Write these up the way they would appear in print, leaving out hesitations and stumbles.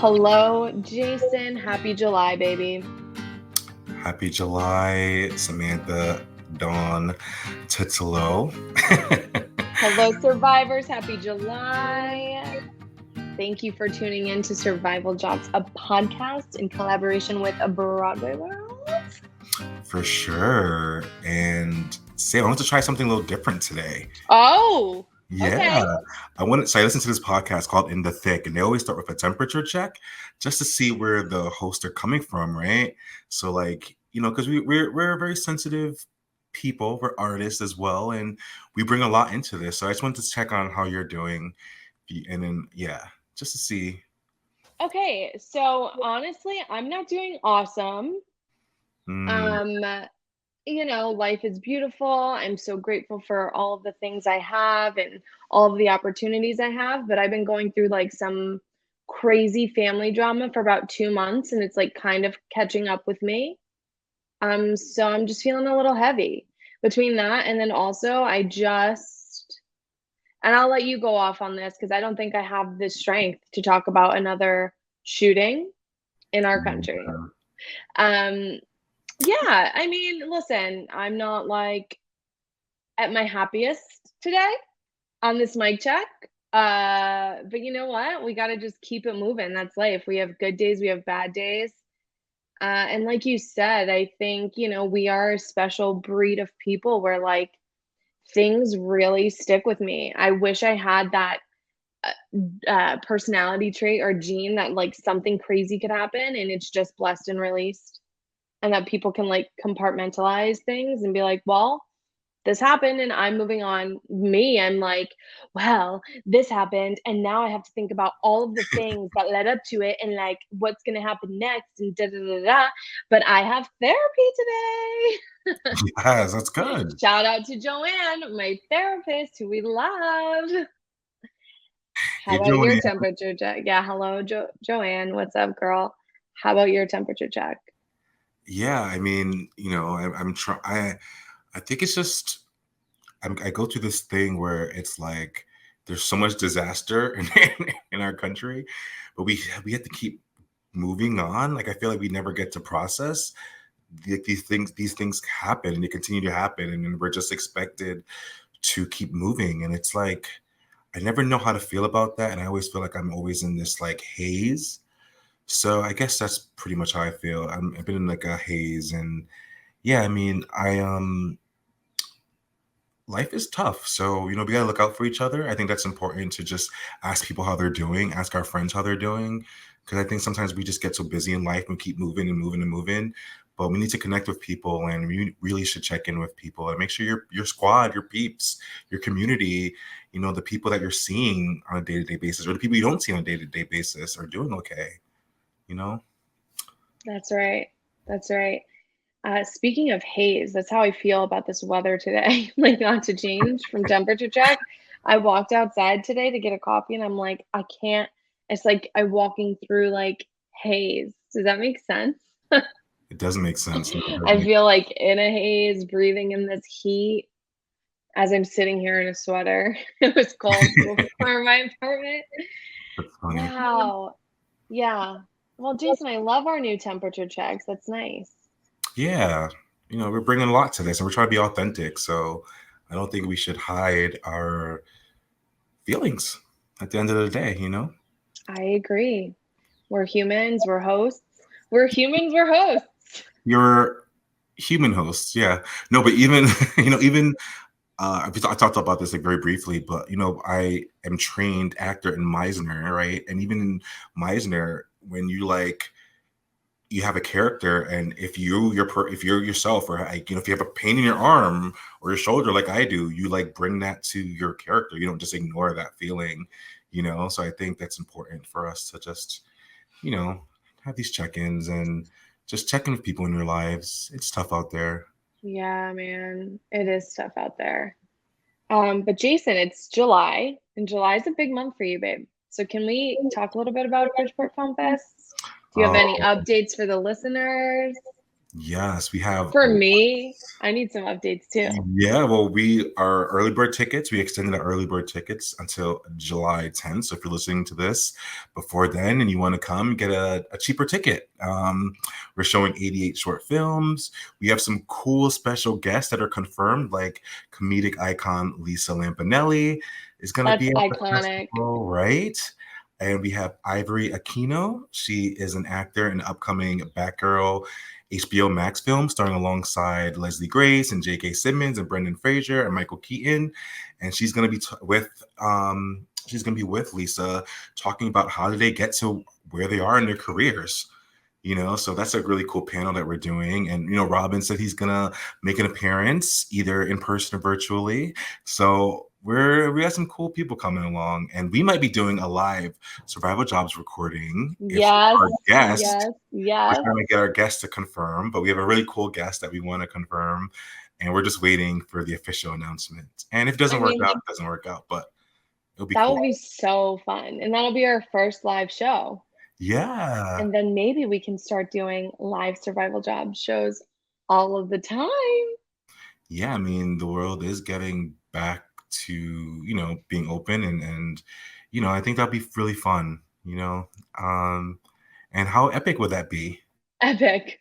Hello, Jason. Happy July, baby. Happy July, Samantha, Dawn, Titilo. Hello, survivors. Happy July. Thank you for tuning in to Survival Jobs, a podcast in collaboration with BroadwayWorld. For sure. And Sam, I want to try something a little different today. Oh, yeah. Okay. I listened to this podcast called In the Thick, and they always start with a temperature check just to see where the hosts are coming from, right? So, like, because we're very sensitive people, we're artists as well, and we bring a lot into this. So I just wanted to check on how you're doing, and then just to see. Okay, so honestly, I'm not doing awesome. Life is beautiful. I'm so grateful for all of the things I have and all of the opportunities I have, but I've been going through like some crazy family drama for about 2 months, and it's like kind of catching up with me. So I'm just feeling a little heavy between that, and then also and I'll let you go off on this because I don't think I have the strength to talk about another shooting in our country. Yeah, I mean, listen, I'm not like at my happiest today on this mic check. But you know what? We got to just keep it moving. That's life. We have good days, we have bad days. And like you said, I think, we are a special breed of people where like things really stick with me. I wish I had that personality trait or gene that like something crazy could happen and it's just blessed and released, and that people can like compartmentalize things and be like, well, this happened and I'm moving on. Me, I'm like, well, this happened and now I have to think about all of the things that led up to it and like what's gonna happen next and da da da da. But I have therapy today. Yes, that's good. Shout out to Joanne, my therapist, who we love. How about your temperature check? Yeah, hello, Joanne. What's up, girl? How about your temperature check? Yeah, I mean, I'm trying. I think it's just I go through this thing where it's like there's so much disaster in our country, but we have to keep moving on. Like I feel like we never get to process these things. These things happen and they continue to happen, and then we're just expected to keep moving. And it's like I never know how to feel about that, and I always feel like I'm always in this like haze. So I guess that's pretty much how I feel. I've been in like a haze, and yeah, I mean, life is tough. So, we gotta look out for each other. I think that's important to just ask people how they're doing, ask our friends how they're doing. Cause I think sometimes we just get so busy in life and keep moving and moving and moving. But we need to connect with people, and we really should check in with people and make sure your squad, your peeps, your community, the people that you're seeing on a day-to-day basis or the people you don't see on a day-to-day basis are doing okay. That's right. That's right. Speaking of haze, that's how I feel about this weather today. Like, not to change from temperature check. I walked outside today to get a coffee and I'm like, I can't. It's like I'm walking through like haze. Does that make sense? It doesn't make sense. I feel like in a haze, breathing in this heat as I'm sitting here in a sweater. It was cold before my apartment. That's funny. Wow. Yeah. Well, Jason, I love our new temperature checks. That's nice. Yeah, we're bringing a lot to this, and we're trying to be authentic. So I don't think we should hide our feelings at the end of the day. I agree. We're humans, we're hosts. We're humans, we're hosts. You're human hosts, yeah. No, but even even I talked about this like very briefly, but I am trained actor in Meisner, right? And even in Meisner, when you have a character, and if you're yourself, or like if you have a pain in your arm or your shoulder like I do, you like bring that to your character. You don't just ignore that feeling. So I think that's important for us to just have these check-ins and just check in with people in your lives. It's tough out there. Yeah, man, it is tough out there. But Jason, it's July, and July is a big month for you, babe. So can we talk a little bit about Bridgeport Film Fest? Do you have any updates for the listeners? Yes, we have. For me, I need some updates too. Yeah, well, we are early bird tickets. We extended our early bird tickets until July 10th. So if you're listening to this before then and you want to come, get a cheaper ticket. We're showing 88 short films. We have some cool special guests that are confirmed, like comedic icon Lisa Lampanelli is going to That's be at the iconic. festival, right? And we have Ivory Aquino. She is an actor in the upcoming Batgirl HBO Max film starring alongside Leslie Grace and J.K. Simmons and Brendan Fraser and Michael Keaton, and she's going to be with Lisa, talking about how did they get to where they are in their careers. So that's a really cool panel that we're doing. And Robin said he's gonna make an appearance either in person or virtually. So we have some cool people coming along, and we might be doing a live survival jobs recording if Yes, our guest. yes, We're yes. trying to get our guests to confirm, but we have a really cool guest that we want to confirm, and we're just waiting for the official announcement. And if it doesn't work out, it doesn't work out, but it'll be that cool. will be so fun. And that'll be our first live show. Yeah. And then maybe we can start doing live survival job shows all of the time. Yeah, I mean, the world is getting back to, being open and I think that'd be really fun, and how epic would that be? Epic.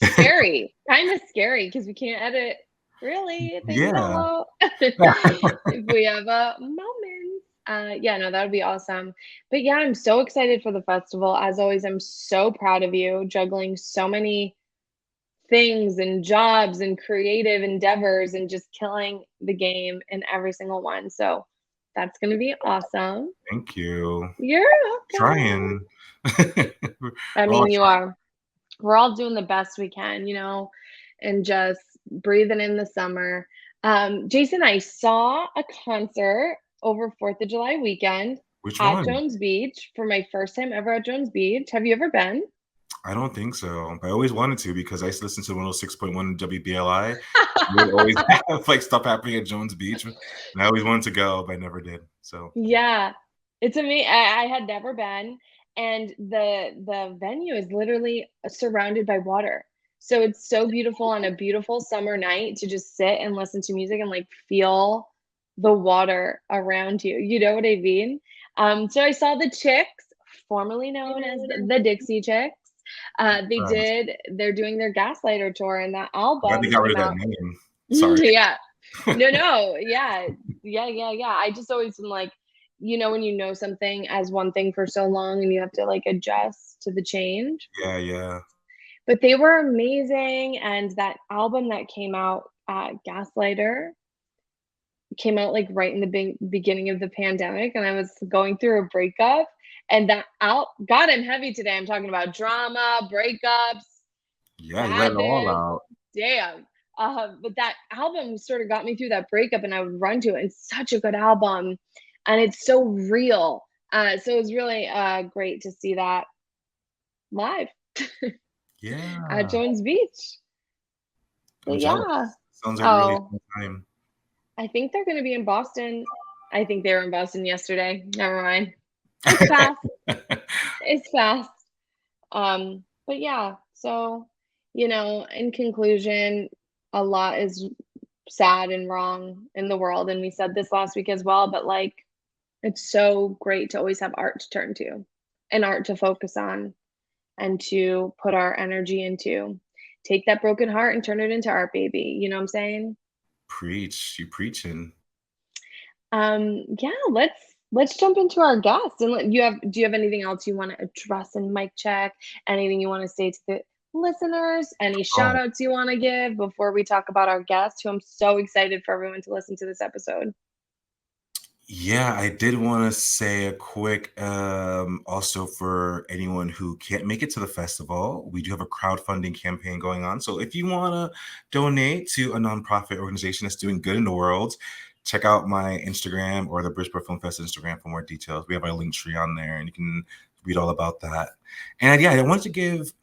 Scary. Kind of scary because we can't edit really things Yeah. out if we have a moment. Yeah, no, that would be awesome. But yeah, I'm so excited for the festival. As always, I'm so proud of you juggling so many things and jobs and creative endeavors and just killing the game in every single one. So that's going to be awesome. Thank you. You're welcome. Trying. I We're all mean, you are. We're all doing the best we can, and just breathing in the summer. Jason, I saw a concert over 4th of July weekend Which at one? Jones Beach for my first time ever at Jones Beach. Have you ever been? I don't think so. I always wanted to because I used to listen to 106.1 WBLI. It would always have like stuff happening at Jones Beach, and I always wanted to go, but I never did. So Yeah, it's amazing. I had never been, and the venue is literally surrounded by water. So it's so beautiful on a beautiful summer night to just sit and listen to music and like feel the water around you. You know what I mean? So I saw the Chicks, formerly known as the Dixie Chicks. They're doing their Gaslighter tour, and that glad they album got rid came of that out. name. Sorry. Yeah. No, yeah. Yeah. I just always am like, when you know something as one thing for so long and you have to like adjust to the change. Yeah. But they were amazing. And that album that came out, Gaslighter, came out like right in the beginning of the pandemic. And I was going through a breakup. And God, I'm heavy today. I'm talking about drama, breakups, Yeah, you let it all sadness. out. Damn. But that album sort of got me through that breakup, and I would run to it. It's such a good album, and it's so real. So it was really great to see that live at Yeah. Jones Beach. I'm But jealous. yeah. Sounds like a really Oh, fun time. I think they're going to be in Boston. I think they were in Boston yesterday. Never mind. It's fast. It's fast. But yeah. So, in conclusion, a lot is sad and wrong in the world, and we said this last week as well, but like it's so great to always have art to turn to and art to focus on and to put our energy into. Take that broken heart and turn it into art, baby. You know what I'm saying? Preach. You preaching. Yeah, let's jump into our guest. And do you have anything else you want to address in mic check? Anything you want to say to the listeners? Any shout Oh, outs you want to give before we talk about our guest, who I'm so excited for everyone to listen to this episode? yeah, I did want to say a quick also for anyone who can't make it to the festival, we do have a crowdfunding campaign going on. So if you want to donate to a nonprofit organization that's doing good in the world, check out my Instagram or the Bridgeport Film Fest Instagram for more details. We have our link tree on there and you can read all about that. And yeah, I wanted to give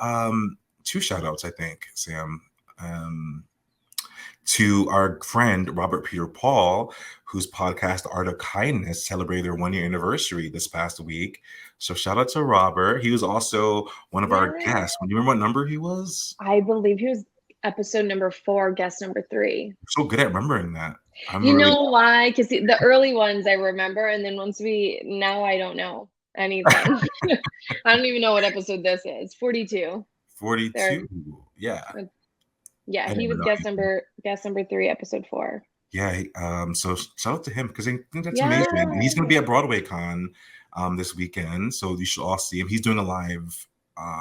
two shout outs, I think, Sam. to our friend Robert Peter Paul, whose podcast Art of Kindness celebrated their 1-year anniversary this past week. So shout out to Robert. He was also one of our guests. Do you remember what number he was? I believe he was episode number 4, guest number 3. I'm so good at remembering that. You know why? Because the early ones I remember, and then now I don't know anything. I don't even know what episode this is. 42. 42. Yeah. Yeah, he was guest number 3, episode 4. Yeah. So shout out to him because I think that's amazing. And he's going to be at BroadwayCon this weekend, so you should all see him. He's doing a live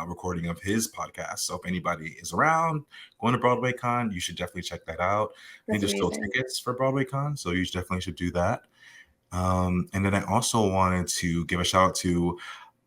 recording of his podcast. So if anybody is around going to BroadwayCon, you should definitely check that out. I think there's still tickets for BroadwayCon, so you definitely should do that. And then I also wanted to give a shout out to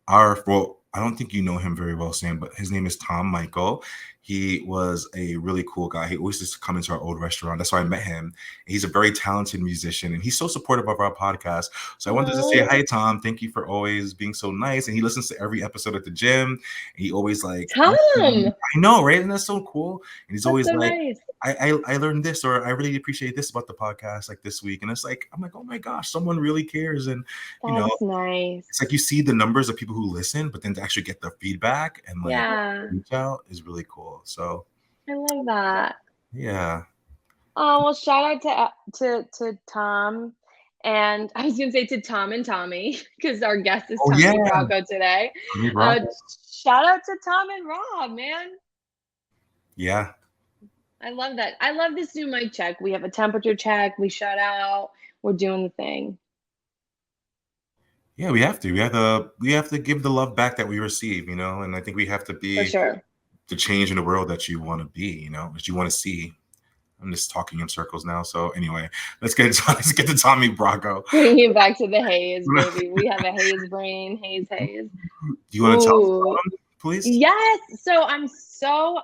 I don't think you know him very well, Sam, but his name is Tom Michael. He was a really cool guy. He always used to come into our old restaurant. That's why I met him. He's a very talented musician, and he's so supportive of our podcast. So I wanted to say, hi, Tom. Thank you for always being so nice. And he listens to every episode at the gym. And he always Tom. I know, right? And that's so cool. And he's always nice. I learned this, or I really appreciate this about the podcast this week. And it's I'm like, oh my gosh, someone really cares. And that's nice. It's you see the numbers of people who listen, but then to actually get the feedback and reach out is really cool. So I love that. Yeah. Oh, well, shout out to Tom. And I was gonna say to Tom and Tommy, because our guest is Tommy Bracco today. Shout out to Tom and Rob, man. Yeah. I love that. I love this new mic check. We have a temperature check. We shout out. We're doing the thing. Yeah, we have to. We have to give the love back that we receive, and I think we have to be for sure the change in the world that you want to be, that you want to see. I'm just talking in circles now. So anyway, let's get to Tommy Bracco. Bring it back to the haze, baby. We have a haze brain. Haze. Do you want to tell us, please? Yes. So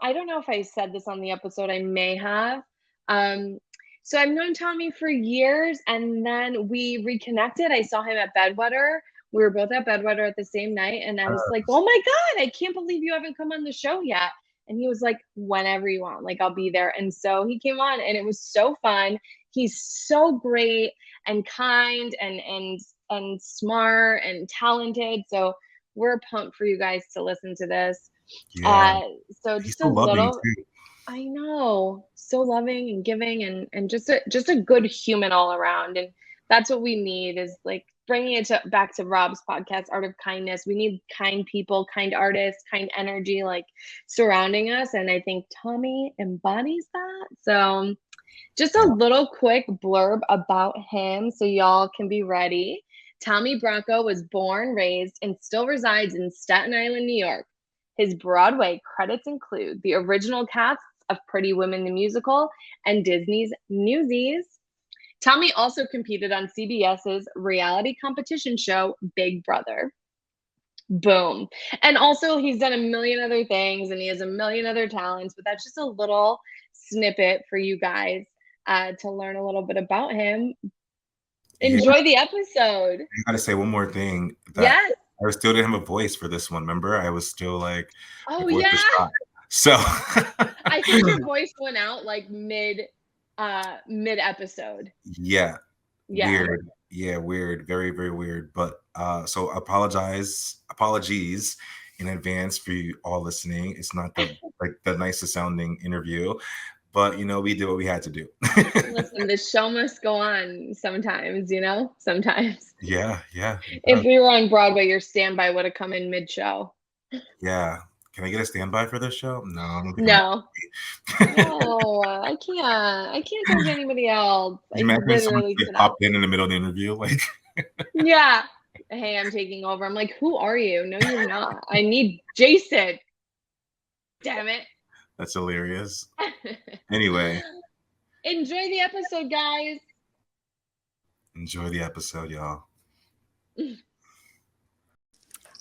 I don't know if I said this on the episode. I may have. So I've known Tommy for years, and then we reconnected. I saw him at Bedwetter. We were both at Bedwetter at the same night, and I was like, oh my God, I can't believe you haven't come on the show yet. And he was like, whenever you want, I'll be there. And so he came on, and it was so fun. He's so great and kind and smart and talented. So we're pumped for you guys to listen to this. Yeah. So just a little, I know, so loving and giving and just a good human all around. And that's what we need, is bringing it back to Rob's podcast, Art of Kindness. We need kind people, kind artists, kind energy surrounding us. And I think Tommy embodies that. So just a little quick blurb about him so y'all can be ready. Tommy Bracco was born, raised, and still resides in Staten Island, New York. His Broadway credits include the original casts of Pretty Women the Musical and Disney's Newsies. Tommy also competed on CBS's reality competition show, Big Brother. Boom. And also he's done a million other things, and he has a million other talents, but that's just a little snippet for you guys to learn a little bit about him. Enjoy the episode. I gotta say one more thing. Yes. I still didn't have a voice for this one. Remember? I was still oh yeah. So I think your voice went out mid episode. Yeah. Weird. Yeah, weird. Very, very weird. But so apologies in advance for you all listening. It's not the nicest sounding interview, but we did what we had to do. Listen, the show must go on sometimes, sometimes. Yeah. If we were on Broadway, your standby would have come in mid-show. Yeah. Can I get a standby for this show? No, I don't think no, I can't. I can't go to anybody else. You imagine someone popped in the middle of the interview, yeah. Hey, I'm taking over. I'm like, who are you? No, you're not. I need Jason. Damn it. That's hilarious. Anyway. Enjoy the episode, guys. Enjoy the episode, y'all.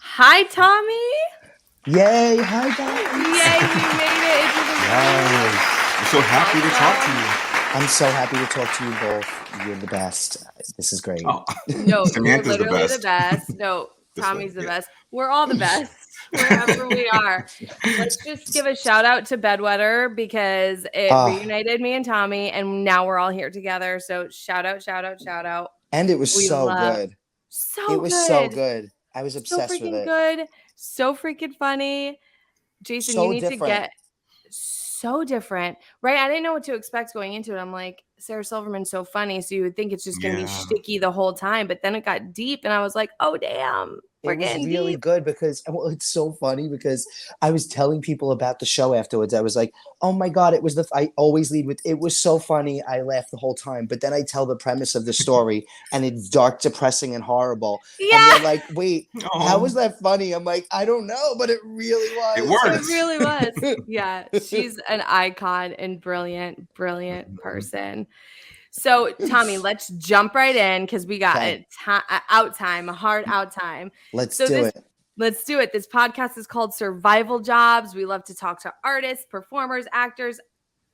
Hi, Tommy. Yay! Hi, guys. Yay! You made it into the Yes. I'm so happy to talk to you. I'm so happy to talk to you both. You're the best. This is great. No, you're Samantha's literally the best. No, Tommy's the best. We're all the best. wherever we are. Let's just give a shout out to Bedwetter because it reunited me and Tommy, and now we're all here together. So shout out, shout out, shout out. And it was so good. So so good. I was so obsessed with freaking it. good. So freaking funny. Jason, So you need different. to get so different, right? I didn't know what to expect going into it. I'm like, Sarah Silverman's so funny, so you would think it's just gonna be shticky the whole time, but then it got deep, and I was like, oh damn, we're getting really deep. Good because it's so funny because I was telling people about the show afterwards. I was like, oh my god, I always lead with it was so funny. I laughed the whole time, but then I tell the premise of the story, and it's dark, depressing, and horrible. Yeah. And they're like, wait, how was that funny? I'm like, I don't know, but it really was. It worked. It really was. Yeah, she's an icon and brilliant person. So, Tommy, let's jump right in because we got a hard out time. Let's do it. Let's do it. This podcast is called Survival Jobs. We love to talk to artists, performers, actors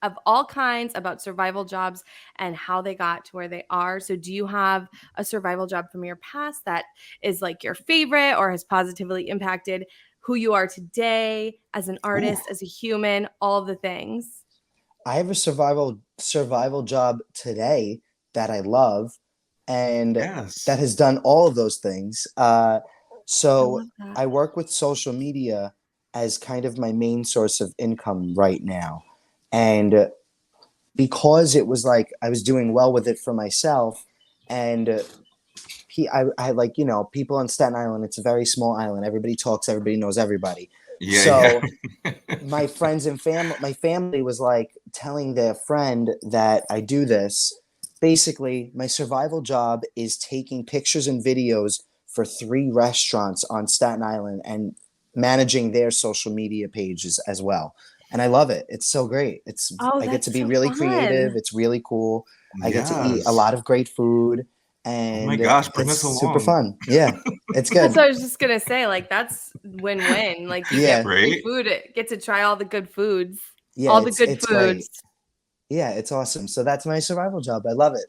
of all kinds about survival jobs and how they got to where they are. So do you have a survival job from your past that is like your favorite or has positively impacted who you are today as an artist, as a human, all of the things? I have a survival job today that I love and that has done all of those things. So I work with social media as kind of my main source of income right now. And because it was like I was doing well with it for myself and I like, people on Staten Island, it's a very small island. Everybody talks, everybody knows everybody. My friends and my family was like telling their friend that I do this. Basically, my survival job is taking pictures and videos for 3 restaurants on Staten Island and managing their social media pages as well. And I love it. It's so great. I get to be really creative. It's really cool. I get to eat a lot of great food. And oh my gosh, bring us along. Super fun. Yeah, it's good. That's what I was just gonna say. Like that's win-win. Like you get free food, get to try all the good foods. Yeah, all the good foods. Great. Yeah, it's awesome. So that's my survival job. I love it.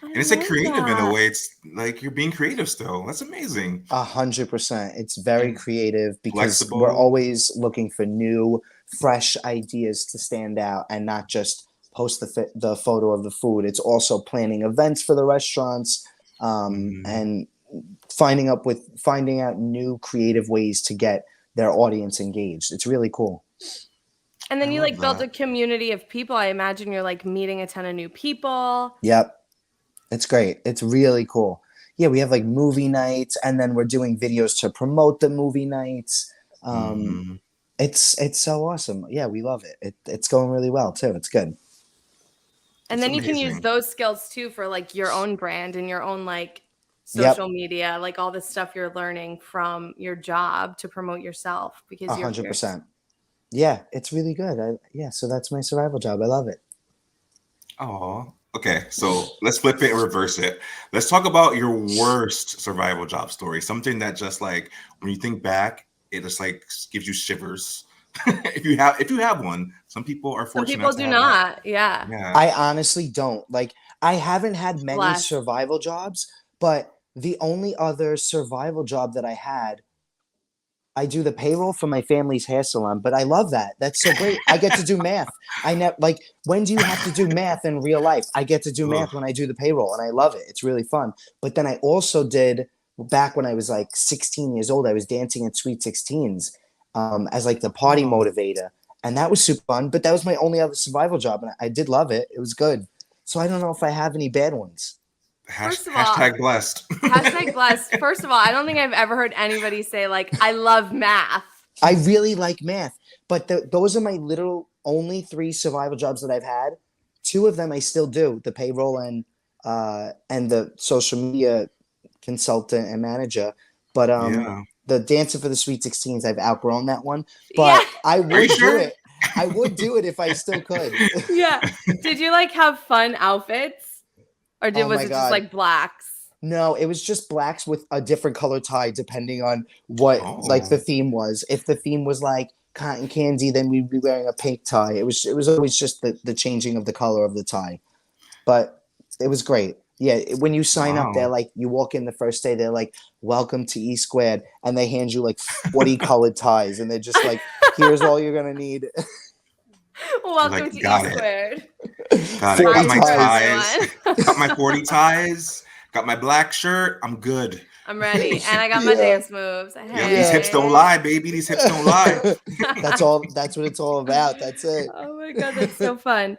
And it's like creative in a way. It's like you're being creative still. That's amazing. 100%. It's very creative because we're always looking for new, fresh ideas to stand out and not just post the photo of the food. It's also planning events for the restaurants and finding out new creative ways to get their audience engaged. It's really cool. And then you like build a community of people. I imagine you're like meeting a ton of new people. Yep. It's great. It's really cool. Yeah, we have like movie nights and then we're doing videos to promote the movie nights. It's so awesome. Yeah, we love it. It's going really well too. It's good. And then you can use those skills too for like your own brand and your own like social media, like all the stuff you're learning from your job to promote yourself because 100%. Yeah, it's really good. So that's my survival job. I love it. Oh, okay. So let's flip it and reverse it. Let's talk about your worst survival job story. Something that just like when you think back, it just like gives you shivers. if you have one, some people are fortunate. Some people do not. Yeah. I honestly don't. Like I haven't had many survival jobs, but the only other survival job that I do the payroll for my family's hair salon, but I love that. That's so great. I get to do math. When do you have to do math in real life? I get to do math when I do the payroll and I love it. It's really fun. But then I also did back when I was like 16 years old, I was dancing at Sweet 16s. As like the party motivator. And that was super fun, but that was my only other survival job. And I did love it. It was good. So I don't know if I have any bad ones. Hashtag blessed. Hashtag blessed. First of all, I don't think I've ever heard anybody say like, I love math. I really like math, but those are my literal only 3 survival jobs that I've had. 2 of them I still do, the payroll and the social media consultant and manager. But the dancer for the Sweet 16s, I've outgrown that one, but I would do it. I would do it if I still could. Yeah. Did you like have fun outfits or was it just like blacks? No, it was just blacks with a different color tie depending on what like the theme was. If the theme was like cotton candy, then we'd be wearing a pink tie. It was always just the changing of the color of the tie, but it was great. Yeah, when you sign up, they're Wow. like, you walk in the first day, they're like, welcome to E Squared, and they hand you like 40 colored ties, and they're just like, here's all you're gonna need. Welcome Like, to E got it. Squared. Got it. Got 40 my Smart move, ties. ties. Got my 40 ties. Got my black shirt. I'm good. I'm ready, and I got my Yeah. dance moves. Yep, these hips don't Hey. lie, baby. These hips don't lie. That's all. That's what it's all about. That's it. Oh my God, that's so fun.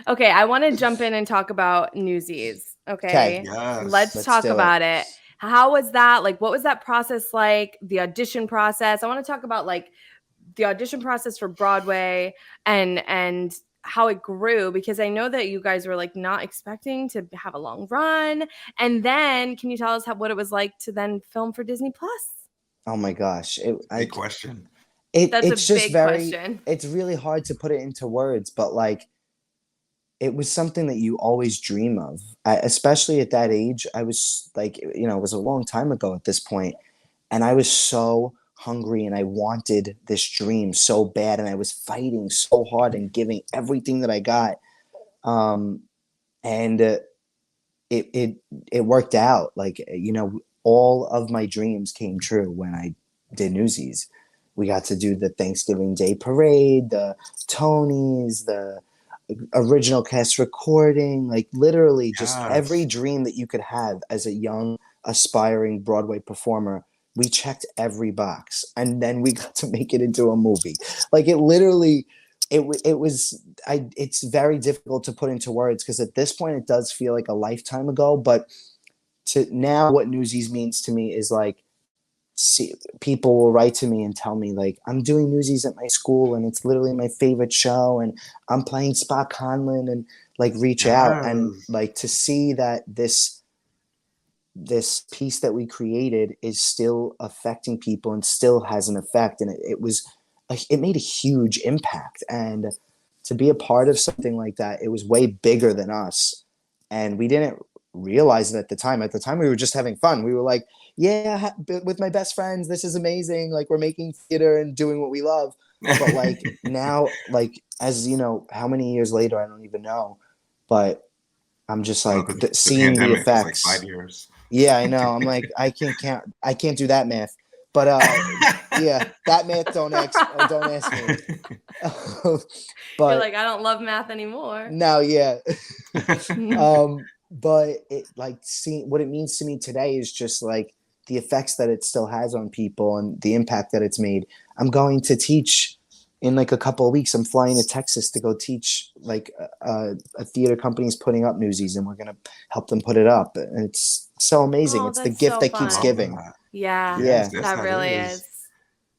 Okay, I want to jump in and talk about Newsies. Okay, Okay, Yes. let's let's talk do it. about it. How was that? Like, what was that process like? The audition process. I want to talk about like the audition process for Broadway and how it grew, because I know that you guys were like not expecting to have a long run. And then can you tell us what it was like to then film for Disney Plus? Oh my gosh, Big question. That's it's a just big very. question. It's really hard to put it into words, but like, it was something that you always dream of, especially at that age. I was like, it was a long time ago at this point, and I was so hungry and I wanted this dream so bad, and I was fighting so hard and giving everything that I got. And it worked out. Like, all of my dreams came true when I did Newsies. We got to do the Thanksgiving Day parade, the Tonys, the original cast recording, like literally just every Yes. dream that you could have as a young aspiring Broadway performer. We checked every box, and then we got to make it into a movie. Like, it literally, it was. It's very difficult to put into words, because at this point it does feel like a lifetime ago. But to now, what Newsies means to me is like, see, people will write to me and tell me like, I'm doing Newsies at my school and it's literally my favorite show, and I'm playing Spock Conlon, and like reach out, and Yes. like to see that this piece that we created is still affecting people and still has an effect, and it made a huge impact. And to be a part of something like that, it was way bigger than us, and we didn't realize it at the time. At the time, we were just having fun. We were like, yeah, with my best friends, this is amazing. Like, we're making theater and doing what we love. But like now, like, as you know, how many years later, I don't even know, but I'm just like, Because the seeing the pandemic was like effects. 5 years. Yeah, I know. I'm like, I can't do that math. But yeah, that math don't ask me. But You're like, I don't love math anymore. no, yeah. But it, like, seeing what it means to me today is just like the effects that it still has on people and the impact that it's made. I'm going to teach in like a couple of weeks. I'm flying to Texas to go teach like a theater company's putting up Newsies, and we're gonna help them put it up. And it's so amazing. Oh, it's the that's gift so that keeps fun. giving. Yeah, Yeah. Yes, that really is.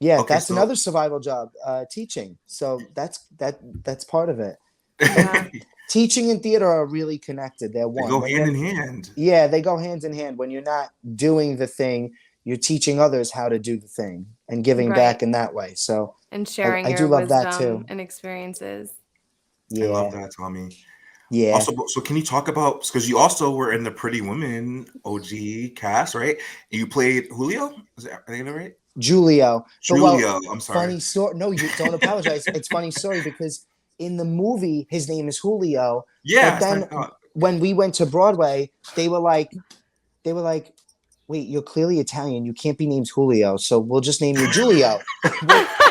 Yeah, Okay, that's so another survival job, teaching. So that's part of it. Yeah. Teaching and theater are really connected. They're they one. go When hand you're, in hand. yeah, they go hand in hand. When you're not doing the thing, you're teaching others how to do the thing and giving Right. back in that way. So And sharing I do your love that wisdom too. and experiences. I love Yeah, that, Tommy. yeah. Also, so can you talk about, because you also were in the Pretty Women OG cast, right? And you played Julio. Is that, are they right? Julio. But well, Julio. I'm sorry. funny story. No, you don't apologize. It's funny story because in the movie his name is Julio. Yeah, But that's what I then thought. when we went to Broadway, they were like, wait, you're clearly Italian. You can't be named Julio, so we'll just name you Julio.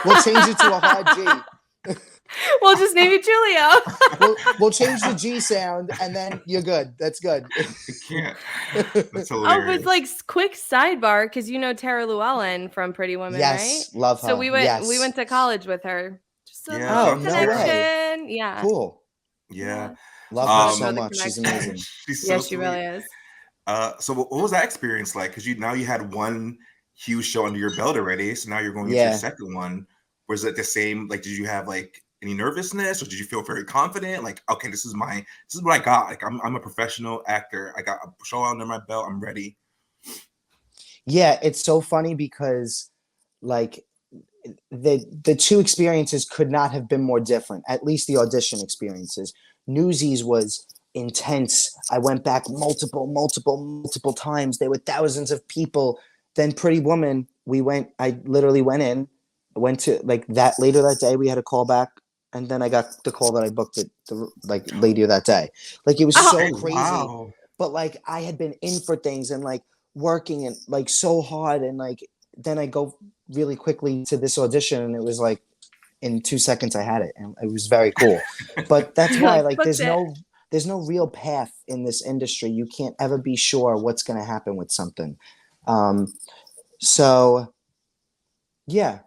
we'll change it to a hard G. We'll just name you Julio. We'll change the G sound, and then you're good. That's good. I can't. That's Oh, hilarious. but like quick sidebar, because you know Tara Llewellyn from Pretty Women, Yes, right? love her. So we yes. went to college with her. Just a Yeah, little Oh, no way. connection. Yeah. Cool. Yeah. Love Just her wanted so the much. She's connection. amazing. She's so Yes, she sweet. really is. So what was that experience like? Because now you had one huge show under your belt already, so now you're going into your second one. Was it the same? Like, did you have like any nervousness, or did you feel very confident? Like, okay, this is what I got. Like, I'm a professional actor. I got a show under my belt. I'm ready. Yeah, it's so funny because like the two experiences could not have been more different. At least the audition experiences. Newsies was intense. I went back multiple times. There were thousands of people. Then Pretty Woman, I literally went to like that later that day. We had a call back, and then I got the call that I booked it the like later that day. Like, it was so crazy. Wow. but like I had been in for things and like working and like so hard, and like then I go really quickly to this audition, and it was like in 2 seconds I had it, and it was very cool. But that's why like there's no real path in this industry. You can't ever be sure what's going to happen with something. So yeah.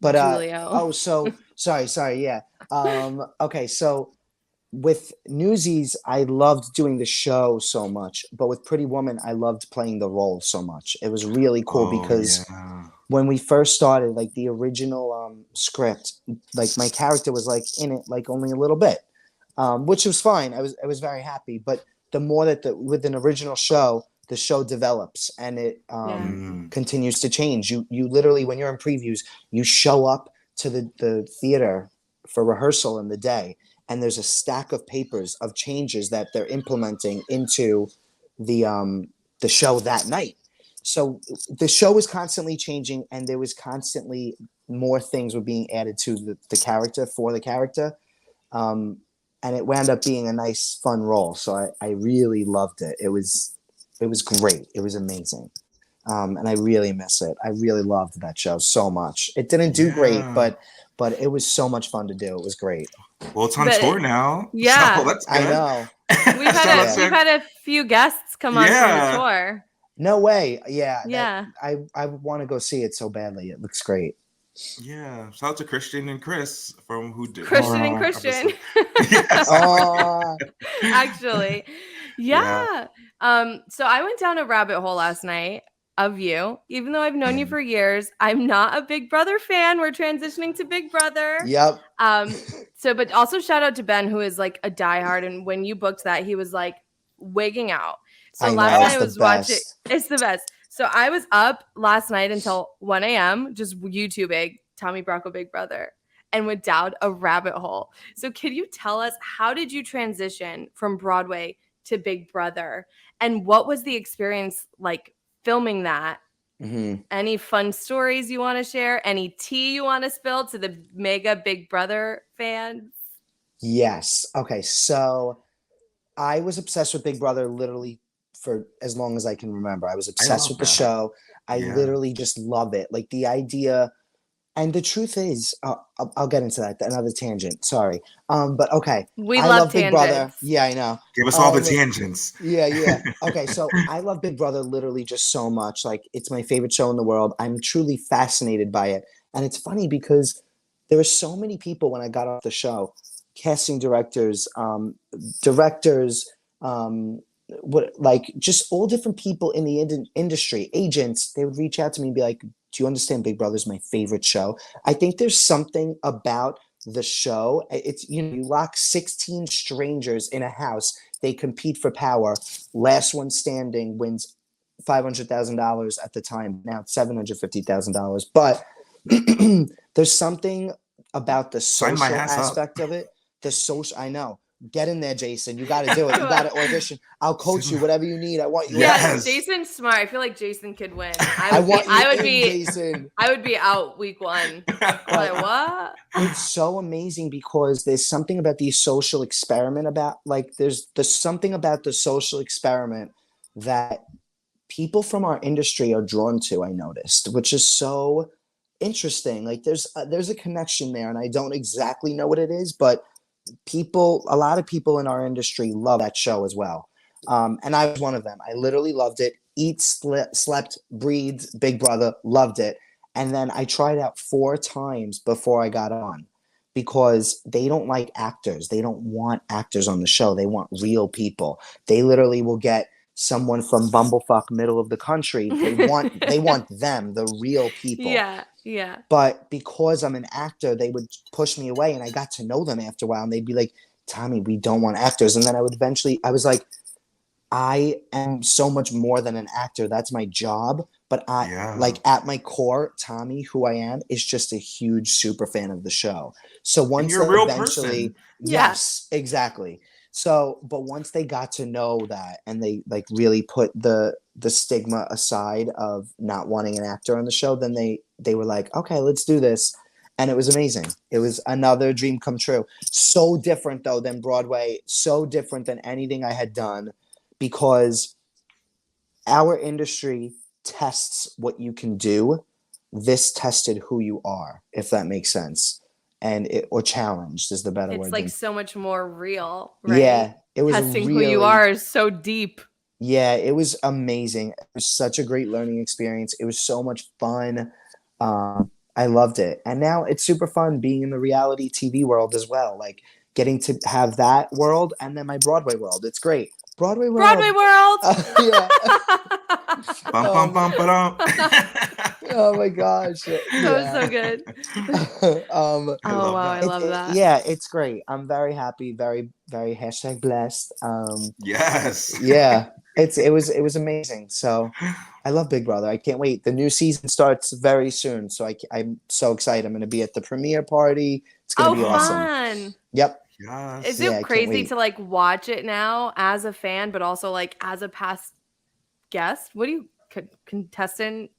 But Julio. so sorry, yeah. Okay, so with Newsies, I loved doing the show so much, but with Pretty Woman, I loved playing the role so much. It was really cool because when we first started, like the original script, like my character was like in it like only a little bit, which was fine. I was very happy. But the more that with an original show, the show develops and it continues to change. You literally, when you're in previews, you show up to the theater for rehearsal in the day, and there's a stack of papers of changes that they're implementing into the show that night. So the show was constantly changing, and there was constantly more things were being added to the character for the character. And it wound up being a nice, fun role. So I really loved it. It was great. It was amazing. And I really miss it. I really loved that show so much. It didn't do great, but it was so much fun to do. It was great. Well, it's on tour now. Yeah. So that's good. I know. We've had a few guests come on from the tour. No way. Yeah. Yeah. I want to go see it so badly. It looks great. Yeah. Shout out to Christian and Chris from who did Christian and Christian. Yes. Actually. Yeah. So I went down a rabbit hole last night of you. Even though I've known you for years, I'm not a Big Brother fan. We're transitioning to Big Brother. Yep. But also shout out to Ben, who is like a diehard. And when you booked that, he was like wigging out. So last night I was watching. It's the best. So I was up last night until 1 a.m. just YouTubing Tommy Bracco Big Brother and went down a rabbit hole. So can you tell us, how did you transition from Broadway to Big Brother? And what was the experience like filming that? Mm-hmm. Any fun stories you want to share? Any tea you want to spill to the mega Big Brother fans? Yes. Okay. So I was obsessed with Big Brother literally for as long as I can remember. I was obsessed with the show. I literally just love it. Like the idea. And the truth is, I'll get into that. Another tangent. Sorry. But okay. I love Big Brother. Yeah, I know. Give us all the tangents. Yeah. Okay. So I love Big Brother literally just so much. Like it's my favorite show in the world. I'm truly fascinated by it. And it's funny because there were so many people when I got off the show, casting directors, like just all different people in the industry, agents, they would reach out to me and be like, do you understand Big Brother's my favorite show? I think there's something about the show. It's, you lock 16 strangers in a house. They compete for power. Last one standing wins $500,000 at the time. Now it's $750,000. But there's something about the social aspect of it. I know. Get in there, Jason. You got to do it. You got to audition. I'll coach you, whatever you need. I want you. Yes, Jason's smart. I feel like Jason could win. I would be out week 1. Like what? It's so amazing because there's something about the social experiment there's something about the social experiment that people from our industry are drawn to. I noticed, which is so interesting. Like there's a connection there, and I don't exactly know what it is, but a lot of people in our industry love that show as well. And I was one of them. I literally loved it. Slept, breathed Big Brother, loved it. And then I tried out 4 times before I got on because they don't like actors. They don't want actors on the show. They want real people. They literally will get someone from bumblefuck middle of the country. They want them, the real people. Yeah. But because I'm an actor, they would push me away, and I got to know them after a while, and they'd be like, Tommy, we don't want actors. And then I was like, I am so much more than an actor. That's my job. But like at my core, Tommy, who I am, is just a huge super fan of the show. So once you're a real person. Yes, exactly. So, but once they got to know that, and they like really put the stigma aside of not wanting an actor on the show, then they were like, okay, let's do this. and it was amazing. It was another dream come true. So different though than Broadway, so different than anything I had done, because our industry tests what you can do. This tested who you are, if that makes sense. Or challenged is the better word. It's like so much more real, right? Yeah, it was testing who you are is so deep. Yeah, it was amazing. It was such a great learning experience. It was so much fun. I loved it. And now it's super fun being in the reality TV world as well. Like getting to have that world and then my Broadway world. It's great. BroadwayWorld. Broadway World. Yeah. Bum, bum, bum, ba-dum. Oh my gosh. That was so good. I love that. Yeah, it's great. I'm very happy, very, very #blessed. Yes. Yeah. It was amazing. So I love Big Brother. I can't wait. The new season starts very soon. So I'm so excited. I'm going to be at the premiere party. It's going to be awesome. Fun. Yep. Yes. Is it crazy to like watch it now as a fan, but also like as a past guest? What do you contestant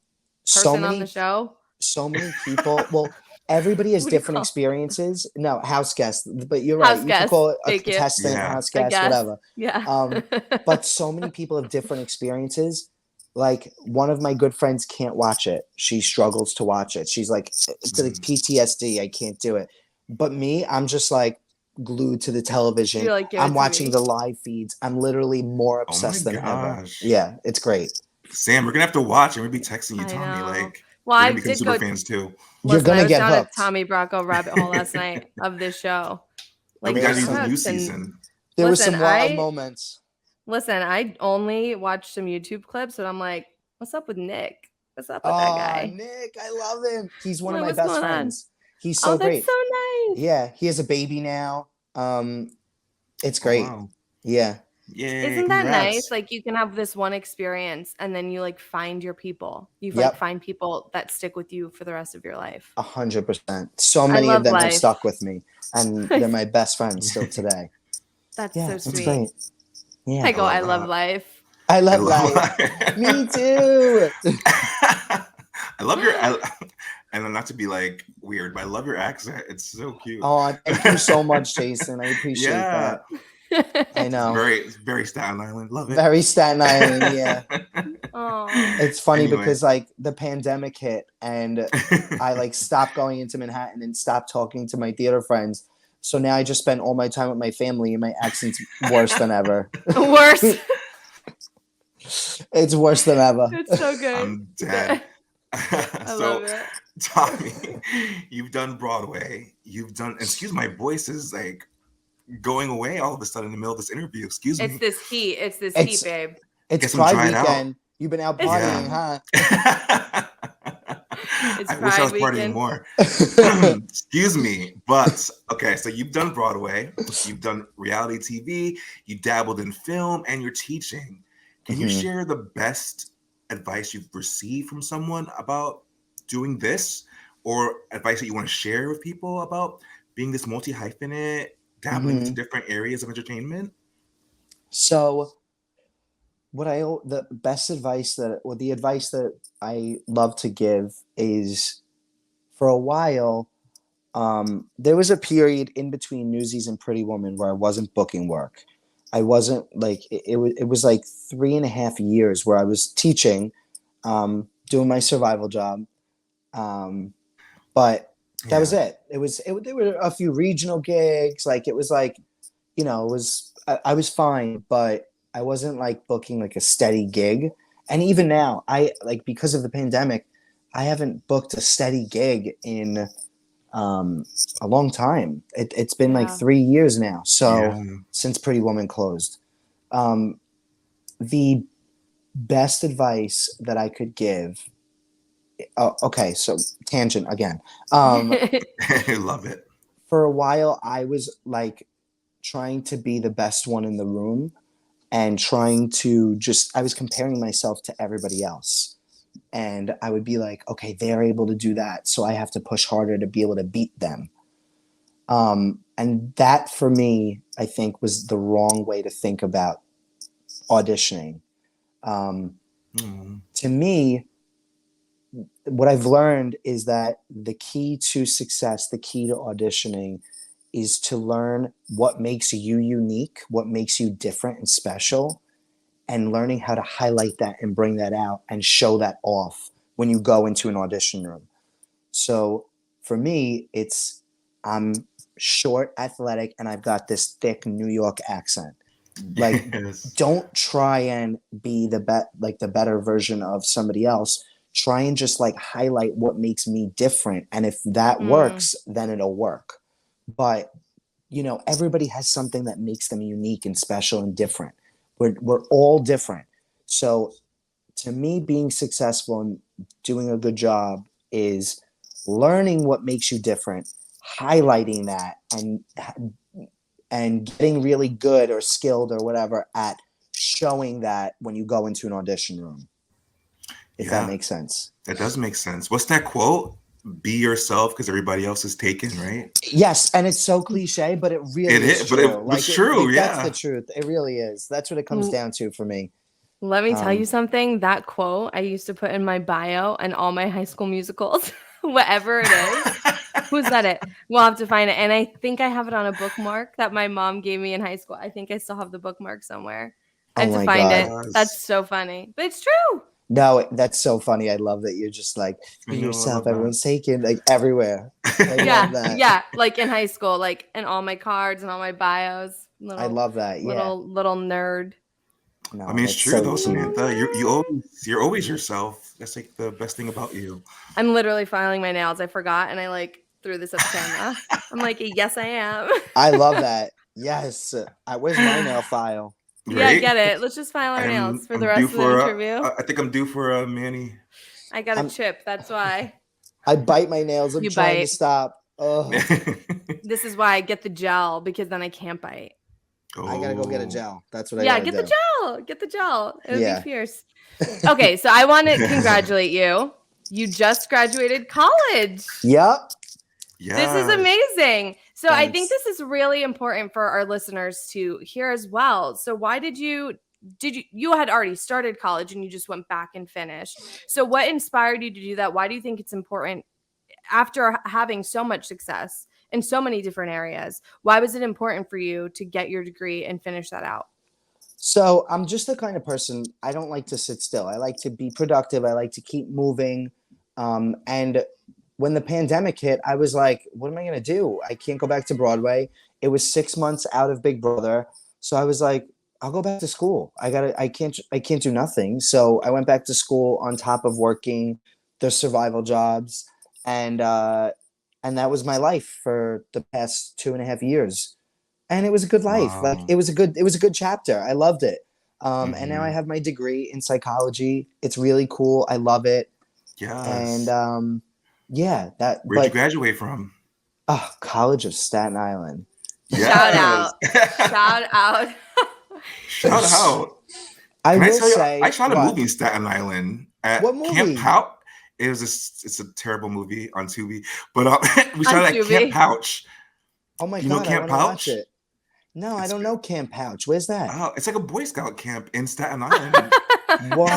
person on the show? So many people. Well, everybody has different experiences. No, house guest, but you're right. You can call it a contestant, house guest, whatever. Yeah. But so many people have different experiences. Like one of my good friends can't watch it. She struggles to watch it. She's like, it's like PTSD. I can't do it. But me, I'm just like glued to the television. Like, I'm watching the live feeds. I'm literally more obsessed than ever. Yeah, it's great. Sam, we're gonna have to watch and we'll be texting you, Tommy. Like, well, I did super fans too. You're gonna get hooked. A Tommy Bracco rabbit hole last night of this show. Like, we got a new season. There were some wild moments. Listen, I only watched some YouTube clips, but I'm like, what's up with Nick? What's up with that guy? Nick, I love him. He's one of my best friends. He's so that's great. So nice. Yeah, he has a baby now. It's great. Wow. Yeah. Yeah. Isn't that nice? Like you can have this one experience and then you like find your people. You like find people that stick with you for the rest of your life. 100%. So many of them have stuck with me, and they're my best friends still today. That's so sweet. It's great. Yeah. I love life. I love life. Me too. I love your. And not to be like weird, but I love your accent. It's so cute. Oh, thank you so much, Jason. I appreciate that. I know. Very Staten Island. Love it. Very Staten Island, yeah. Oh. It's funny because like the pandemic hit and I like stopped going into Manhattan and stopped talking to my theater friends. So now I just spend all my time with my family and my accent's worse than ever. Worse. It's worse than ever. It's so good. I'm dead. I love it. Tommy, you've done Broadway. You've done, excuse my voice is like going away all of a sudden in the middle of this interview. Excuse me. It's this heat. It's this heat, babe. It's Pride weekend. You've been out partying, huh? I wish I was partying more. Excuse me. But okay, so you've done Broadway, you've done reality TV, you dabbled in film, and you're teaching. Can you share the best advice you've received from someone about doing this, or advice that you want to share with people about being this multi-hyphenate, dabbling into different areas of entertainment? So the advice that I love to give is, for a while, there was a period in between Newsies and Pretty Woman where I wasn't booking work. I wasn't like, it was like 3.5 years where I was teaching, doing my survival job. But that was it. There were a few regional gigs. Like, it was like, I was fine, but I wasn't like booking like a steady gig. And even now, because of the pandemic, I haven't booked a steady gig in a long time. It's been like 3 years now. So since Pretty Woman closed, the best advice that I could give. Okay, so tangent again. I love it. For a while, I was like trying to be the best one in the room and I was comparing myself to everybody else. And I would be like, okay, they're able to do that, so I have to push harder to be able to beat them. And that, for me, I think was the wrong way to think about auditioning. To me, what I've learned is that the key to success, the key to auditioning, is to learn what makes you unique, what makes you different and special, and learning how to highlight that and bring that out and show that off when you go into an audition room. So for me, I'm short, athletic, and I've got this thick New York accent. Like, don't try and be the better version of somebody else. Try and just like highlight what makes me different. And if that works, then it'll work. But, you know, everybody has something that makes them unique and special and different. We're all different. So to me, being successful and doing a good job is learning what makes you different, highlighting that, and getting really good or skilled or whatever at showing that when you go into an audition room. If that makes sense. That does make sense. What's that quote? Be yourself because everybody else is taken, right? Yes, and it's so cliche, but it really is true. But it's true, That's the truth. It really is. That's what it comes down to for me. Let me tell you something. That quote I used to put in my bio and all my high school musicals, whatever it is. Who said it? We'll have to find it. And I think I have it on a bookmark that my mom gave me in high school. I think I still have the bookmark somewhere. I have to find it. That's so funny. But it's true. No, that's so funny. I love that you're just like, be yourself. Everyone's taken, like everywhere. Yeah. Like in high school, like in all my cards and all my bios. I love that. Yeah. Little nerd. No, I mean, it's true though, Samantha. You're always yourself. That's like the best thing about you. I'm literally filing my nails. I forgot, and I like threw this at the camera. I'm like, yes, I am. I love that. Yes. Where's my nail file? Right? Yeah, get it. Let's just file our nails for the rest of the interview. I think I'm due for a mani. I got a chip. That's why. I bite my nails. I'm trying to stop. Oh. This is why I get the gel, because then I can't bite. Oh. I gotta go get a gel. That's what I gotta do. The gel. Get the gel. It would be fierce. Okay, so I want to congratulate you. You just graduated college. Yep. Yeah. This is amazing. So I think this is really important for our listeners to hear as well. So why did you had already started college and you just went back and finished. So what inspired you to do that? Why do you think it's important after having so much success in so many different areas? Why was it important for you to get your degree and finish that out? So I'm just the kind of person, I don't like to sit still. I like to be productive. I like to keep moving. And when the pandemic hit, I was like, what am I going to do? I can't go back to Broadway. It was 6 months out of Big Brother. So I was like, I'll go back to school. I can't do nothing. So I went back to school on top of working the survival jobs. And that was my life for the past 2.5 years. And it was a good life. Wow. Like it was a good chapter. I loved it. And now I have my degree in psychology. It's really cool. I love it. Yes. And where'd you graduate from? Oh, College of Staten Island. Yes. Shout out. Shout out. I shot a movie in Staten Island at Camp Pouch. It's a terrible movie on Tubi, but we shot at Camp Pouch. Oh my God, I want to watch it. No, I don't know Camp Pouch. Where's that? Oh, it's like a Boy Scout camp in Staten Island. What?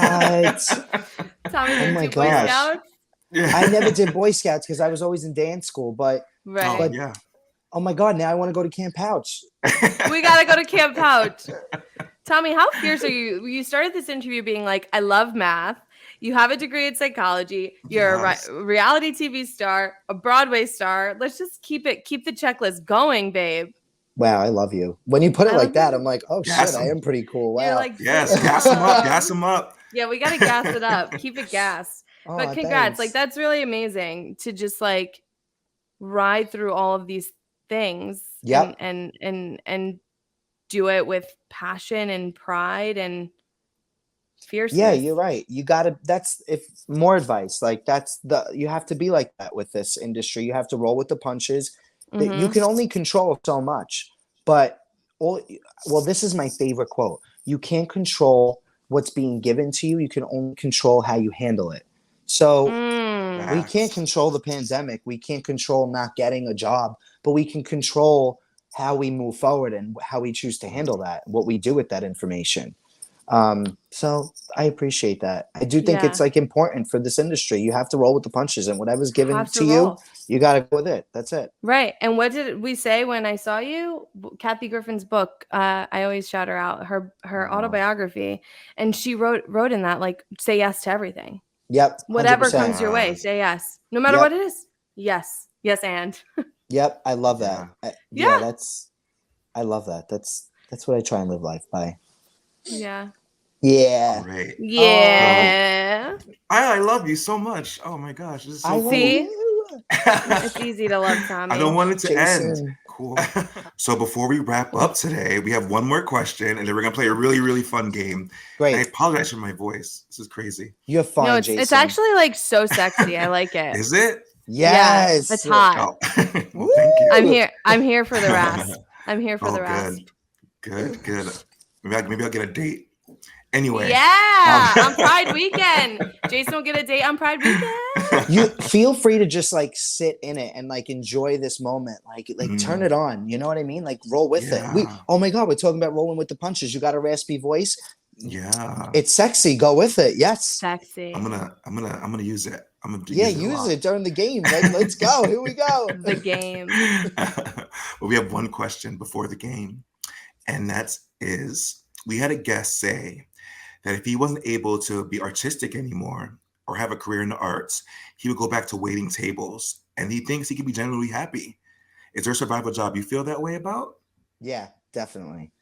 Oh my gosh. Yeah. I never did Boy Scouts because I was always in dance school, but oh my God, now I want to go to Camp Pouch. We gotta go to Camp Pouch. Tommy, how fierce are you? You started this interview being like, I love math. You have a degree in psychology. You're a reality TV star, a Broadway star. Let's just keep the checklist going, babe. Wow, I love you. When you put it like that, I'm like, oh shit, I am pretty cool. Wow. Like, yes, gas them up. Yeah, we gotta gas it up. Keep it gassed. But congrats, thanks. like that's really amazing to just like ride through all of these things. Yep. And do it with passion and pride and fierceness. Yeah, you're right. You gotta more advice. Like you have to be like that with this industry. You have to roll with the punches. Mm-hmm. You can only control so much. But this is my favorite quote. You can't control what's being given to you. You can only control how you handle it. So we can't control the pandemic. We can't control not getting a job, but we can control how we move forward and how we choose to handle that, what we do with that information. So I appreciate that. I do think it's like important for this industry. You have to roll with the punches, and whatever's given to you, you got to go with it. That's it. Right. And what did we say when I saw you? Kathy Griffin's book. I always shout her out. Her autobiography, and she wrote in that, like, say yes to everything. Yep. 100%. Whatever comes your way, say yes, no matter what it is. Yes, and. Yep, I love that. I love that. That's what I try and live life by. Yeah. Yeah. Right. Yeah. I love you so much. Oh my gosh, this is so cool. See? It's easy to love Tommy. I don't want it to end. Cool. So before we wrap up today, we have one more question, and then we're gonna play a really, really fun game. Great. And I apologize for my voice. This is crazy. You're fine, no, Jason. It's actually like so sexy. I like it. Is it? Yes. Yeah, it's hot. Oh. Well, thank you. I'm here for the rasp. I'm here for the rasp. Good. Maybe I'll get a date. Anyway. Yeah, on Pride weekend. Jason will get a date on Pride weekend. You feel free to just like sit in it and like enjoy this moment. Like turn it on. You know what I mean? Like roll with it. Oh my God, we're talking about rolling with the punches. You got a raspy voice. Yeah. It's sexy. Go with it. Yes. Sexy. I'm gonna use it. I'm gonna use it during the game. Let's go. Here we go. The game. Well, we have one question before the game, and we had a guest say that if he wasn't able to be artistic anymore or have a career in the arts, he would go back to waiting tables, and he thinks he could be genuinely happy. Is there a survival job you feel that way about? Yeah, definitely.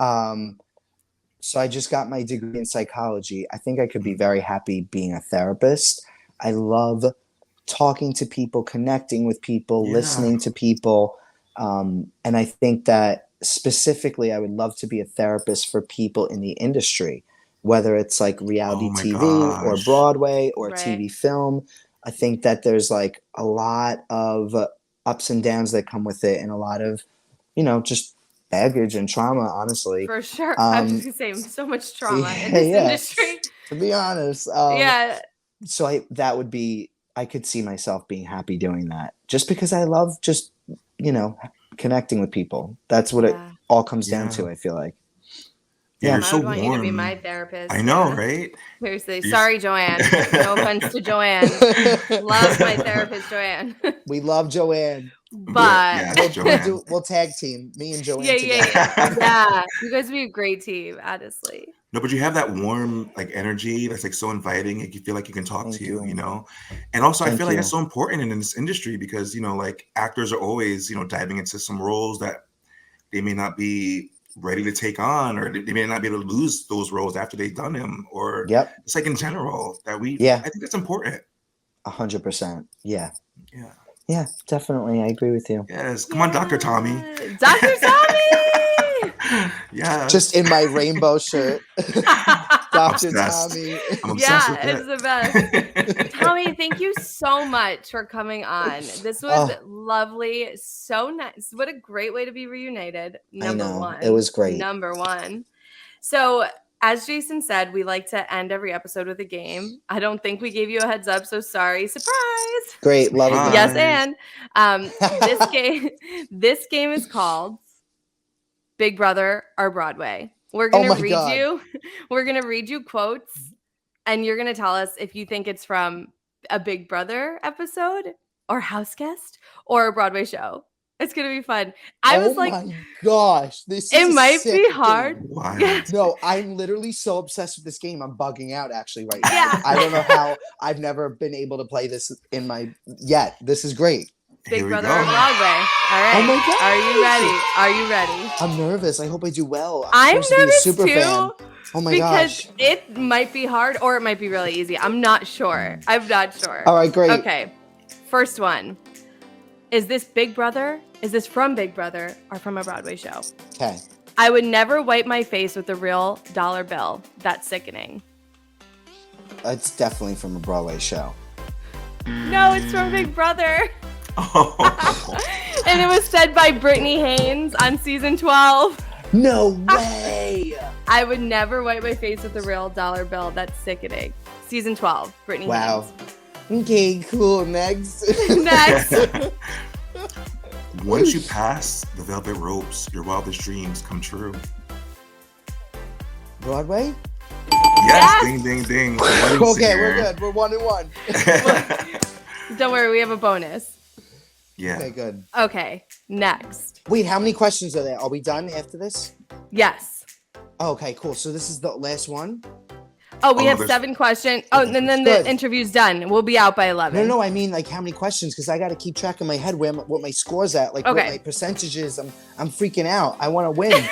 So I just got my degree in psychology. I think I could be very happy being a therapist. I love talking to people, connecting with people, listening to people. And I think that specifically, I would love to be a therapist for people in the industry, whether it's like reality TV or Broadway or TV film. I think that there's like a lot of ups and downs that come with it, and a lot of, just baggage and trauma, honestly. For sure. I was just gonna say, so much trauma in this industry. To be honest. So I could see myself being happy doing that, just because I love just, connecting with people. That's what it all comes down to, I feel like. Yeah, I would want you to be my therapist. I know, right? Seriously. Sorry, Joanne. No offense to Joanne. Love my therapist, Joanne. We love Joanne. But we'll tag team, me and Joanne. Yeah. You guys would be a great team, honestly. No, but you have that warm energy that's like so inviting. Like you feel like you can talk to you, And also I feel like that's so important in this industry because, like actors are always, diving into some roles that they may not be ready to take on, or they may not be able to lose those roles after they've done them, or it's like in general that I think that's important. 100%. Yeah, definitely. I agree with you. Yes. Come on, Dr. Tommy. Dr. Tommy! Yeah. Just in my rainbow shirt. Dr. Tommy. I'm obsessed with it's the best. Tommy, thank you so much for coming on. This was lovely. So nice. What a great way to be reunited. Number one. It was great. Number one. So, as Jason said, we like to end every episode with a game. I don't think we gave you a heads up, so sorry. Surprise! Great, love it. Yes, and this game is called Big Brother or Broadway. We're gonna read you quotes, and you're gonna tell us if you think it's from a Big Brother episode or house guest or a Broadway show. It's gonna be fun. I was like, oh my gosh, this it is might be hard. Wow. No, I'm literally so obsessed with this game. I'm bugging out actually right now. I don't know how I've never been able to play this yet. This is great. Big Brother or Broadway. All right. Oh my God. Are you ready? I'm nervous. I hope I do well. I'm nervous super too. Fan. Oh my gosh. Because it might be hard or it might be really easy. I'm not sure. All right, great. Okay. First one. Is this Big Brother? Is this from Big Brother or from a Broadway show? Okay. I would never wipe my face with a real dollar bill. That's sickening. It's definitely from a Broadway show. No, it's from Big Brother. Oh. And it was said by Brittany Haynes on season 12. No way. I would never wipe my face with a real dollar bill. That's sickening. Season 12, Brittany Haynes. Okay, cool. Next. Once you pass the velvet ropes, your wildest dreams come true. Broadway? Yes, ding, ding, ding. Okay, we're good. We're 1-1. Don't worry, we have a bonus. Yeah. Okay, good. Okay, next. Wait, how many questions are there? Are we done after this? Yes. Oh, okay, cool. So this is the last one? Oh, we have 7 questions. Oh, and then the interview's done. We'll be out by 11. No, I mean like how many questions? Because I got to keep track in my head what my score's at, like what my percentage is. I'm freaking out. I want to win.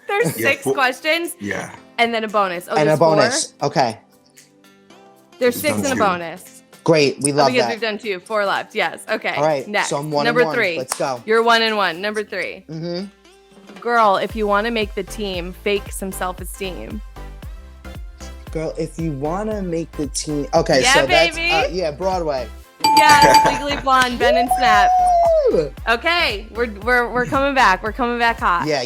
There's 6 questions. Yeah. And then a bonus. Oh, and a bonus. 4? Okay. There's 6 and a bonus. Great. We love because that. We've done 2. 4 left. Yes. Okay. All right. Next. So I'm 1 Number and 1. 3. Let's go. You're 1 and 1. Number 3. Mm-hmm. Girl, if you want to make the team, fake some self-esteem. Girl, if you want to make the team. Okay. Yeah, so baby. That's Broadway. Yes, Legally Blonde, Ben and Snap. Okay, we're coming back. We're coming back hot. Yeah.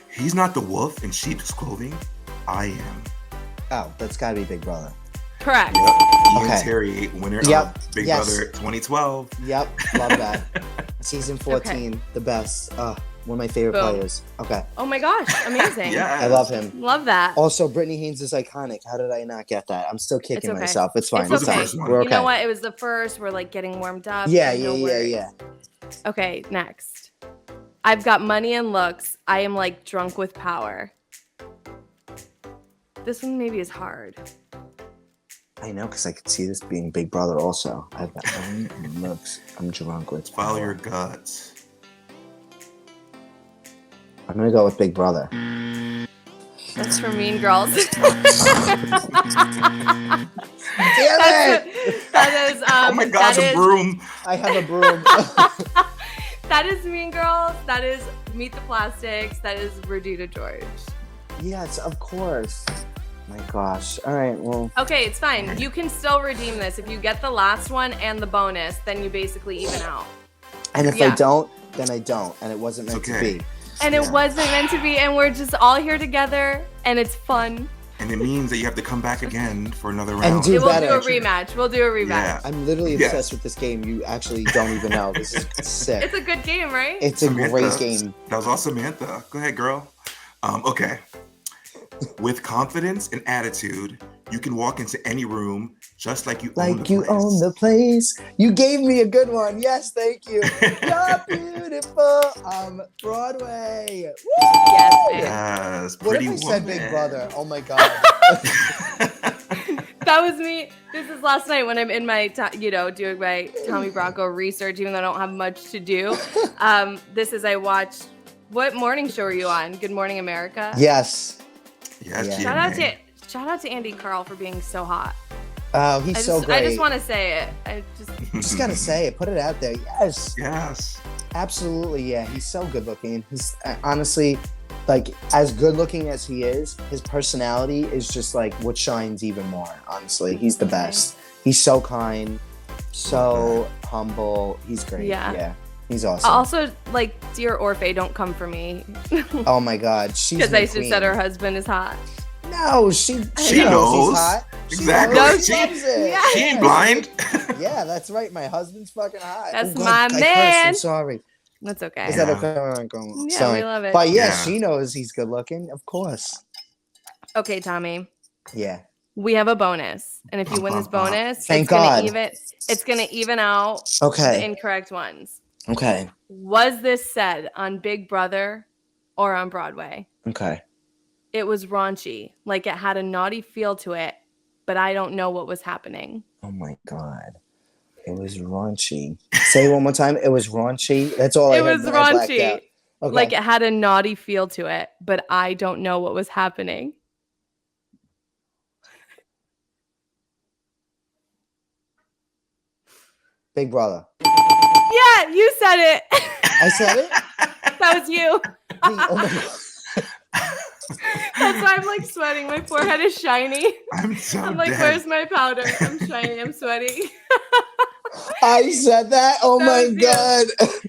He's not the wolf in sheep's clothing. I am. Oh, that's got to be Big Brother. Correct. Yep. Ian Terry, winner of Big Brother 2012. Yep, love that. Season 14, the best. One of my favorite players. Okay. Oh my gosh, amazing. Yeah, I love him. Love that. Also, Brittany Haynes is iconic. How did I not get that? I'm still kicking myself. It's fine. It's okay. We're okay. You know what? It was the first. We're like getting warmed up. Yeah. Okay, next. I've got money and looks. I am like drunk with power. This one maybe is hard. I know, because I could see this being Big Brother also. I've got money and looks. I'm drunk with power. Follow your guts. I'm going to go with Big Brother. That's for Mean Girls. Damn it! That is, oh my gosh, a broom. I have a broom. That is Mean Girls. That is Meet the Plastics. That is Regina George. Yes, of course. My gosh. All right, well. Okay, it's fine. You can still redeem this. If you get the last one and the bonus, then you basically even out. And if I don't, then I don't. And it wasn't meant to be. And it wasn't meant to be, and we're just all here together, and it's fun. And it means that you have to come back again for another round. And do better. We'll do a rematch. We'll do a rematch. Yeah. I'm literally obsessed with this game. You actually don't even know. This is sick. It's a good game, right? It's a great game. That was all Samantha. Go ahead, girl. Okay. With confidence and attitude, you can walk into any room just like you own the place. Like you own the place. You gave me a good one. Yes, thank you. You're beautiful. Broadway. Woo! Yes, what if I said Big Brother? Oh my God. That was me. This is last night when I'm in my, doing my Tommy Bracco research, even though I don't have much to do. I watched, what morning show are you on? Good Morning America? Yes. Yes. Yeah. Shout out to Andy Carl for being so hot. Oh, he's so great. I just want to say it. I just gotta say it. Put it out there. Yes. Yes. Absolutely. Yeah. He's so good looking. He's honestly, like, as good looking as he is, his personality is just like what shines even more. Honestly, he's the best. He's so kind, so humble. He's great. Yeah. He's awesome. Also, like, dear Orphe, don't come for me. Oh my God, she's because I just said her husband is hot. No, she knows he's hot. Exactly. She loves it. Yeah. She ain't blind. Yeah, that's right. My husband's fucking hot. That's my man. I'm sorry. That's okay. Is that okay? Yeah, sorry. we love it. But she knows he's good looking. Of course. Okay, Tommy. Yeah. We have a bonus, and if you win this bonus, Thank God. It's gonna even out the incorrect ones. Okay. Was this said on Big Brother or on Broadway? Okay. It was raunchy. Like, it had a naughty feel to it, but I don't know what was happening. Oh my God. It was raunchy. Say it one more time. It was raunchy. That's all I heard. It was raunchy. Okay. Like, it had a naughty feel to it, but I don't know what was happening. Big Brother. Yeah, you said it. I said it? That was you. Oh my God. That's why I'm like sweating. My forehead is shiny. I'm like, where's my powder? I'm shiny. I'm sweating. I said that? Oh my God.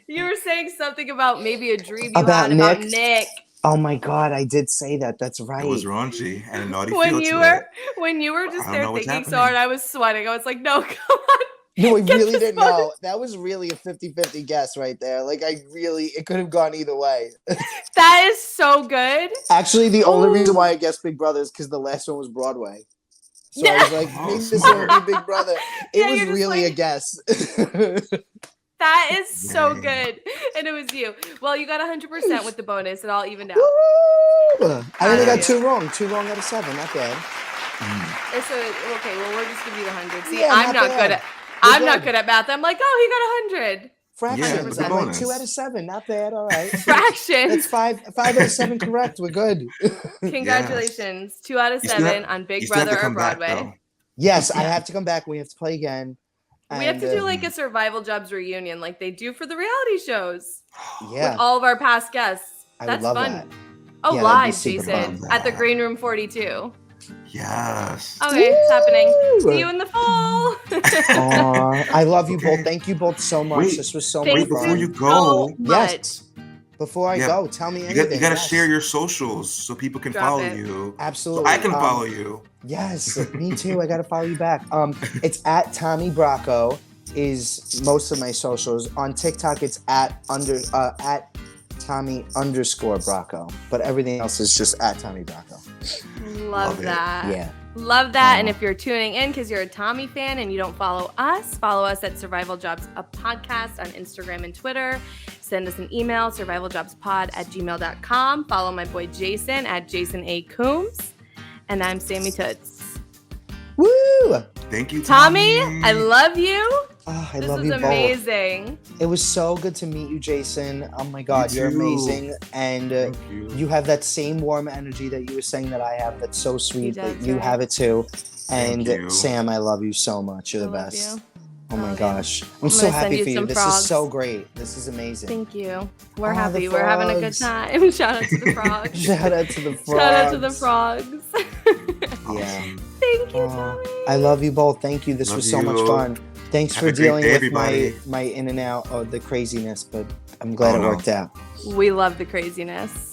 You were saying something about maybe a dream you had about Nick. Oh my God, I did say that. That's right. It was raunchy and a naughty when feel you to were it. When you were just there thinking so hard, I was sweating. I was like, no, come on. No, we really didn't know. That was really a 50-50 guess right there. Like, it could have gone either way. That is so good. Actually, the only reason why I guessed Big Brother is because the last one was Broadway. So I was like, maybe this one would be Big Brother. It was really a guess. That is so good. And it was you. Well, you got 100% with the bonus. It all evened out. I only got 2 wrong. 2 wrong out of 7. Not bad. So, okay, well, we'll just give you the 100. See, Yeah, I'm not good at not good at math. I'm like, oh, he got 100. Fractions. Yeah, I'm like 2 out of 7. Not bad. All right. Fractions. That's 5 out of 7 correct. We're good. Congratulations. 2 out of 7 on Big Brother or Broadway. Yes, I have to come back. We have to play again. We have to do like a Survival Jobs reunion like they do for the reality shows. Yeah. With all of our past guests. That's fun. That. Oh, Yeah, live, Jason. At the Green Room 42. Yes. Okay, it's happening. See you in the fall. I love you both. Thank you both so much. This was so much fun. Before you go. Yes. Before I go, tell me anything. You got to share your socials so people can follow you. Absolutely. So I can follow you. Yes, me too. I got to follow you back. It's at Tommy Bracco is most of my socials. On TikTok, it's at Tommy_Bracco. But everything else is just at Tommy Bracco. Love that. Yeah. Love that. And if you're tuning in because you're a Tommy fan and you don't follow us at Survival Jobs, a podcast on Instagram and Twitter. Send us an email, survivaljobspod@gmail.com. Follow my boy Jason at Jason A. Coombs. And I'm Sammy Toots. Woo! Thank you, Tommy. I love you. Oh, I this love was you both. Amazing. It was so good to meet you, Jason. Oh my God, you're amazing. And you have that same warm energy that you were saying that I have. That's so sweet that you have it too. And Sam, I love you so much. You're the best. Oh my gosh. I'm so happy for you. This is so great. This is amazing. Thank you. We're happy. We're having a good time. Shout out to the frogs. Shout out to the frogs. Shout out to the frogs. Yeah. Thank you, Tommy. I love you both. Thank you. This was so much fun. Thanks for dealing with my in and out of the craziness, but I'm glad it worked out. We love the craziness.